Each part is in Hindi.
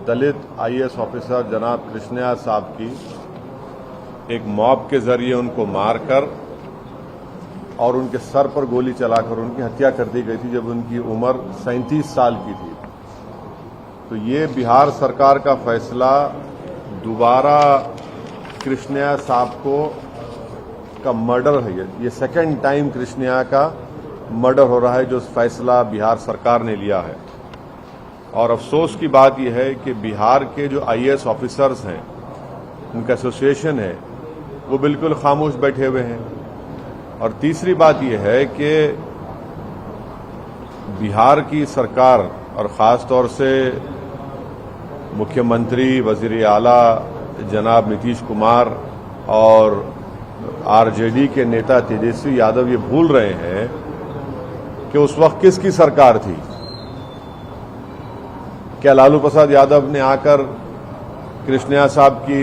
दलित आईएएस ऑफिसर जनाब कृष्णया साहब की एक मॉब के जरिए उनको मारकर और उनके सर पर गोली चलाकर उनकी हत्या कर दी गई थी जब उनकी उम्र 37 साल की थी। तो ये बिहार सरकार का फैसला दोबारा कृष्णया साहब का मर्डर है। ये सेकंड टाइम कृष्णया का मर्डर हो रहा है जो फैसला बिहार सरकार ने लिया है। और अफसोस की बात यह है कि बिहार के जो आईएएस ऑफिसर्स हैं, उनका एसोसिएशन है, वो बिल्कुल खामोश बैठे हुए हैं। और तीसरी बात यह है कि बिहार की सरकार और ख़ास तौर से मुख्यमंत्री वज़ीर आला जनाब नीतीश कुमार और आरजेडी के नेता तेजस्वी यादव ये भूल रहे हैं कि उस वक्त किसकी सरकार थी। क्या लालू प्रसाद यादव ने आकर कृष्णया साहब की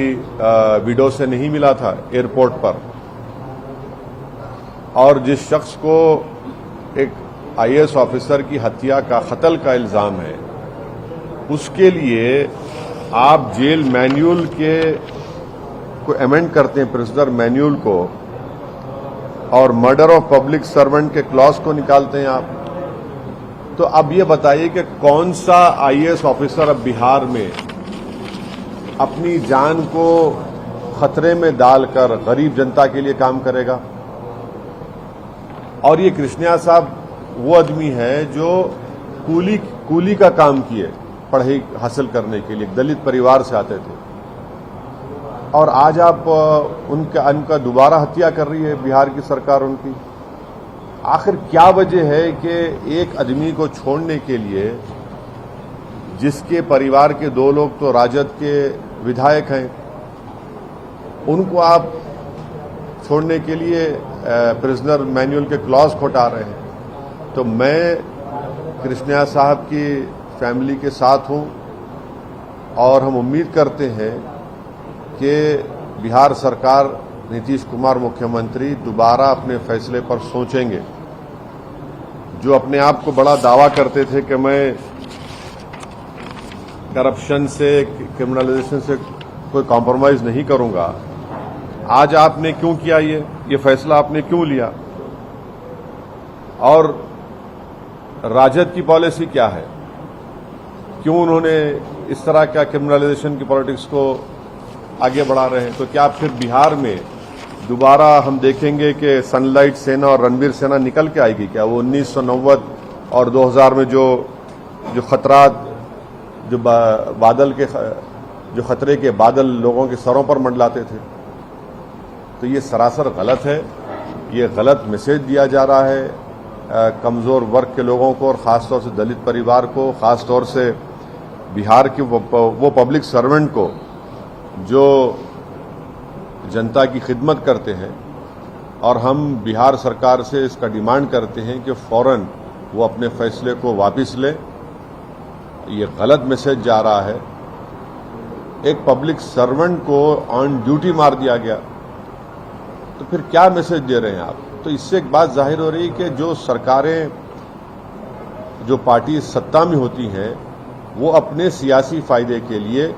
विडो से नहीं मिला था एयरपोर्ट पर? और जिस शख्स को एक आईएएस ऑफिसर की हत्या का कत्ल का इल्जाम है, उसके लिए आप जेल मैन्यूल को अमेंड करते हैं, प्रिजनर मैन्यूल को, और मर्डर ऑफ पब्लिक सर्वेंट के क्लॉज को निकालते हैं आप। तो अब ये बताइए कि कौन सा आईएएस ऑफिसर अब बिहार में अपनी जान को खतरे में डालकर गरीब जनता के लिए काम करेगा? और ये कृष्णया साहब वो आदमी है जो कूली का काम किए पढ़ाई हासिल करने के लिए, दलित परिवार से आते थे, और आज आप उनका दोबारा हत्या कर रही है बिहार की सरकार उनकी। आखिर क्या वजह है कि एक आदमी को छोड़ने के लिए, जिसके परिवार के 2 लोग तो राजद के विधायक हैं, उनको आप छोड़ने के लिए प्रिजनर मैन्यूअल के क्लॉज को हटा रहे हैं? तो मैं कृष्णया साहब की फैमिली के साथ हूं और हम उम्मीद करते हैं कि बिहार सरकार, नीतीश कुमार मुख्यमंत्री दोबारा अपने फैसले पर सोचेंगे। जो अपने आप को बड़ा दावा करते थे कि मैं करप्शन से, क्रिमिनलाइजेशन से कोई कॉम्प्रोमाइज नहीं करूंगा, आज आपने क्यों किया ये फैसला आपने क्यों लिया? और राजद की पॉलिसी क्या है? क्यों उन्होंने इस तरह का क्रिमिनलाइजेशन की पॉलिटिक्स को आगे बढ़ा रहे हैं? तो क्या फिर बिहार में दोबारा हम देखेंगे कि सनलाइट सेना और रणवीर सेना निकल के आएगी क्या? वो 1990 और 2000 में जो खतरात, जो बादल के, जो खतरे के बादल लोगों के सरों पर मंडलाते थे, तो ये सरासर गलत है। ये गलत मैसेज दिया जा रहा है कमजोर वर्ग के लोगों को, और खासतौर से दलित परिवार को, खासतौर से बिहार के वो पब्लिक सर्वेंट को जो जनता की खिदमत करते हैं। और हम बिहार सरकार से इसका डिमांड करते हैं कि फौरन वो अपने फैसले को वापस ले। ये गलत मैसेज जा रहा है। एक पब्लिक सर्वेंट को ऑन ड्यूटी मार दिया गया, तो फिर क्या मैसेज दे रहे हैं आप? तो इससे एक बात जाहिर हो रही है कि जो सरकारें, जो पार्टी सत्ता में होती हैं, वो अपने सियासी फायदे के लिए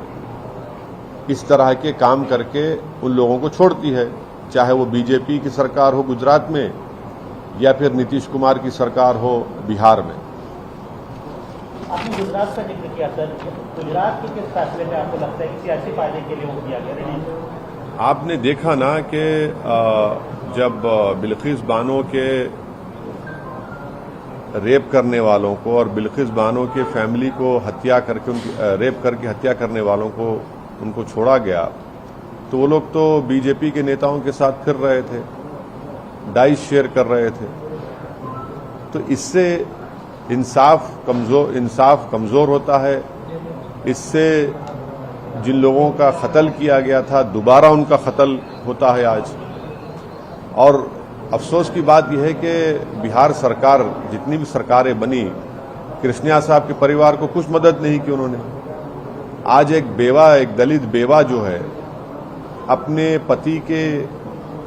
इस तरह के काम करके उन लोगों को छोड़ती है, चाहे वो बीजेपी की सरकार हो गुजरात में या फिर नीतीश कुमार की सरकार हो बिहार में। आपने गुजरात का जिक्र किया सर, गुजरात के किस फैसले में आपको लगता है कि सियासी फायदे के लिए वो किया गया? आपने देखा ना कि जब बिल्किस बानो के रेप करने वालों को और बिल्किस बानो के फैमिली को हत्या करके, उनकी रेप करके हत्या करने वालों को उनको छोड़ा गया, तो वो लोग तो बीजेपी के नेताओं के साथ फिर रहे थे, डाइस शेयर कर रहे थे। तो इससे इंसाफ कमजोर होता है। इससे जिन लोगों का कत्ल किया गया था, दोबारा उनका कत्ल होता है आज। और अफसोस की बात यह है कि बिहार सरकार, जितनी भी सरकारें बनी, कृष्णया साहब के परिवार को कुछ मदद नहीं की उन्होंने। आज एक दलित बेवा जो है, अपने पति के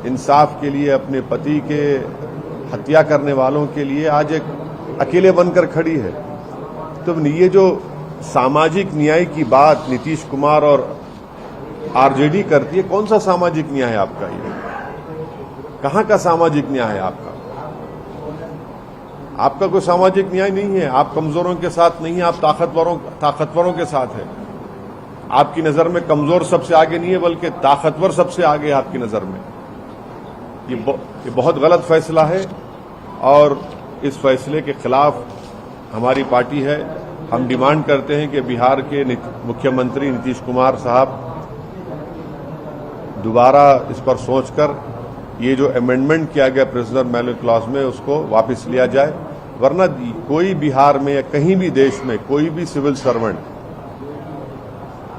इंसाफ के लिए, अपने पति के हत्या करने वालों के लिए आज एक अकेले बनकर खड़ी है। तो ये जो सामाजिक न्याय की बात नीतीश कुमार और आरजेडी करती है। कौन सा सामाजिक न्याय है आपका? ये कहां का सामाजिक न्याय है आपका? आपका कोई सामाजिक न्याय नहीं है। आप कमजोरों के साथ नहीं है, आप ताकतवरों के साथ है। आपकी नजर में कमजोर सबसे आगे नहीं है, बल्कि ताकतवर सबसे आगे है आपकी नजर में। ये बहुत गलत फैसला है और इस फैसले के खिलाफ हमारी पार्टी है। हम डिमांड करते हैं कि बिहार के मुख्यमंत्री नीतीश कुमार साहब दोबारा इस पर सोचकर ये जो अमेंडमेंट किया गया प्रिजनर मैनुअल क्लॉज में उसको वापस लिया जाए, वरना कोई बिहार में या कहीं भी देश में कोई भी सिविल सर्वेंट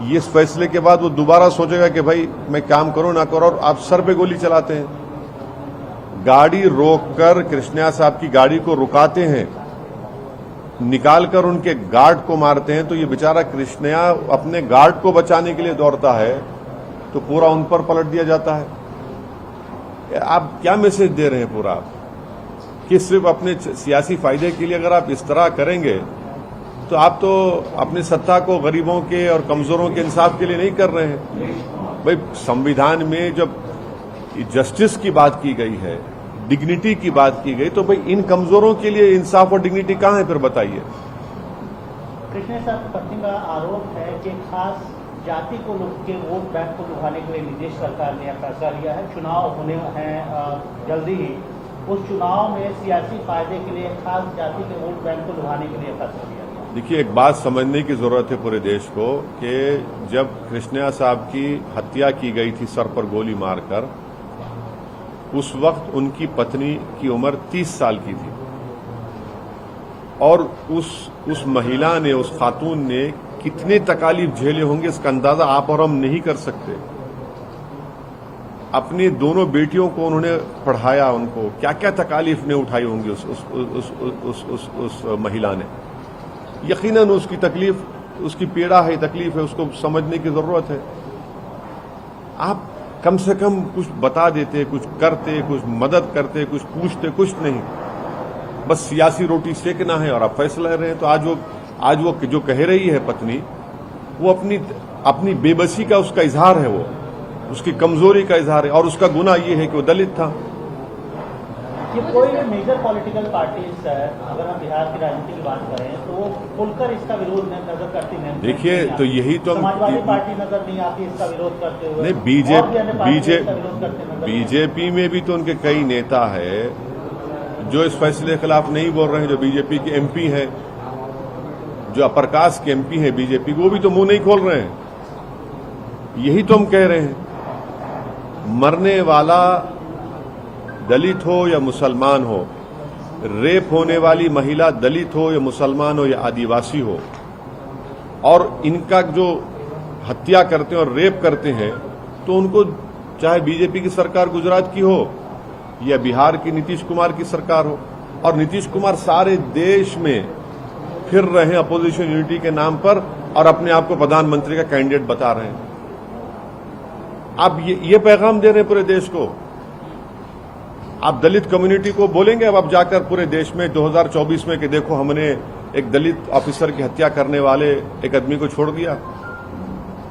ये इस फैसले के बाद वो दोबारा सोचेगा कि भाई मैं काम करूं ना करूं, और आप सर पे गोली चलाते हैं। गाड़ी रोककर कृष्णा साहब की गाड़ी को रुकाते हैं, निकालकर उनके गार्ड को मारते हैं, तो ये बेचारा कृष्णा अपने गार्ड को बचाने के लिए दौड़ता है तो पूरा उन पर पलट दिया जाता है। आप क्या मैसेज दे रहे हैं पूरा आप कि सिर्फ अपने सियासी फायदे के लिए अगर आप इस तरह करेंगे तो आप तो अपनी सत्ता को गरीबों के और कमजोरों के इंसाफ के लिए नहीं कर रहे हैं। भाई संविधान में जब जस्टिस की बात की गई है, डिग्निटी की बात की गई, तो भाई इन कमजोरों के लिए इंसाफ और डिग्निटी कहां है फिर बताइए। कृष्णा साहब पत्नी का आरोप है कि खास जाति को के वोट बैंक को लुभाने के लिए नीतीश सरकार ने फैसला लिया है। चुनाव होने हैं जल्दी ही, उस चुनाव में सियासी फायदे के लिए खास जाति के वोट बैंक को लुभाने के लिए फैसला लिया गया। देखिए, एक बात समझने की जरूरत है पूरे देश को कि जब कृष्णा साहब की हत्या की गई थी सर पर गोली मारकर, उस वक्त उनकी पत्नी की उम्र 30 साल की थी और उस महिला ने, उस खातून ने कितने तकालीफ झेले होंगे इसका अंदाजा आप और हम नहीं कर सकते। अपनी दोनों बेटियों को उन्होंने पढ़ाया, उनको क्या क्या तकालीफ ने उठाई होंगी उस महिला ने। यकीनन उसकी तकलीफ, उसकी पीड़ा है, तकलीफ है, उसको समझने की जरूरत है। आप कम से कम कुछ बता देते, कुछ करते, कुछ मदद करते, कुछ पूछते, कुछ नहीं, बस सियासी रोटी सेकना है और आप फैसला ले रहे हैं। तो आज वो जो कह रही है पत्नी, वो अपनी बेबसी का उसका इजहार है, वो उसकी कमजोरी का इजहार है, और उसका गुनाह ये है कि वो दलित था। ये कोई भी मेजर पॉलिटिकल पार्टीज है, अगर हम बिहार की राजनीति की बात करें तो वो खुलकर इसका विरोध नजर करती नहीं। देखिए, तो यही तो समाजवादी पार्टी नजर नहीं आती इसका विरोध करते हुए। नहीं, बीजेपी में भी तो उनके कई नेता है जो इस फैसले के खिलाफ नहीं बोल रहे हैं, जो बीजेपी के एमपी है, जो अपर कास्ट के एमपी है बीजेपी, वो भी तो मुंह नहीं खोल रहे हैं। यही तो हम कह रहे हैं, मरने वाला दलित हो या मुसलमान हो, रेप होने वाली महिला दलित हो या मुसलमान हो या आदिवासी हो, और इनका जो हत्या करते हैं और रेप करते हैं, तो उनको चाहे बीजेपी की सरकार गुजरात की हो या बिहार की नीतीश कुमार की सरकार हो, और नीतीश कुमार सारे देश में फिर रहे हैं अपोजिशन यूनिटी के नाम पर और अपने आप को प्रधानमंत्री का कैंडिडेट बता रहे हैं। आप ये पैगाम दे रहे हैं पूरे देश को। आप दलित कम्युनिटी को बोलेंगे अब आप जाकर पूरे देश में 2024 में कि देखो हमने एक दलित ऑफिसर की हत्या करने वाले एक आदमी को छोड़ दिया।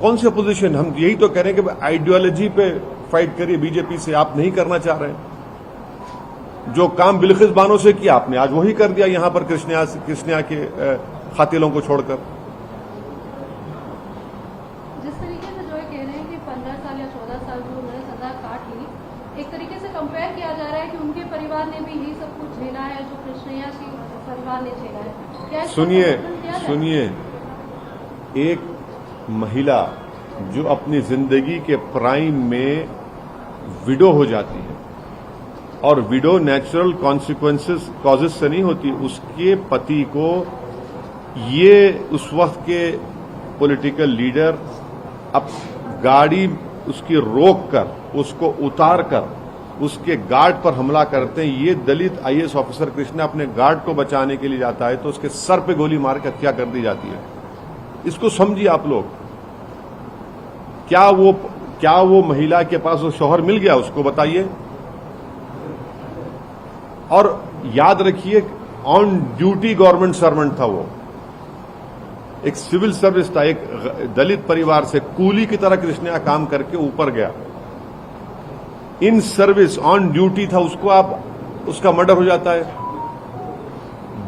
कौन सी अपोजिशन? हम यही तो कह रहे हैं कि आइडियोलॉजी पे फाइट करिए बीजेपी से। आप नहीं करना चाह रहे हैं। जो काम बिल्किस बानो से किया आपने आज वही कर दिया यहां पर कृष्णा के खातिलों को छोड़कर। जिस तरीके से जो कह रहे हैं कि 15 साल या 14 साल जो उन्होंने सजा काट ली, एक तरीके से कंपेयर किया जा रहा है कि उनके परिवार ने भी यही सब कुछ झेला है जो कृष्णा के परिवार ने झेला है। क्या सुनिए, एक महिला जो अपनी जिंदगी के प्राइम में विडो हो जाती है, और विडो नेचुरल कॉन्सिक्वेंसेस कॉजेस से नहीं होती, उसके पति को ये उस वक्त के पॉलिटिकल लीडर अब गाड़ी उसकी रोक कर, उसको उतार कर उसके गार्ड पर हमला करते हैं। ये दलित आईएएस ऑफिसर कृष्णा अपने गार्ड को बचाने के लिए जाता है तो उसके सर पे गोली मार के हत्या कर दी जाती है। इसको समझिए आप लोग। क्या वो महिला के पास वो शौहर मिल गया? उसको बताइए। और याद रखिए, ऑन ड्यूटी गवर्नमेंट सर्वेंट था वो। एक सिविल सर्विस था, एक दलित परिवार से कूली की तरह कृष्णया काम करके ऊपर गया, इन सर्विस ऑन ड्यूटी था, उसका मर्डर हो जाता है।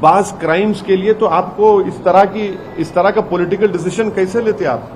बास क्राइम्स के लिए तो आपको इस तरह का पॉलिटिकल डिसीजन कैसे लेते आप?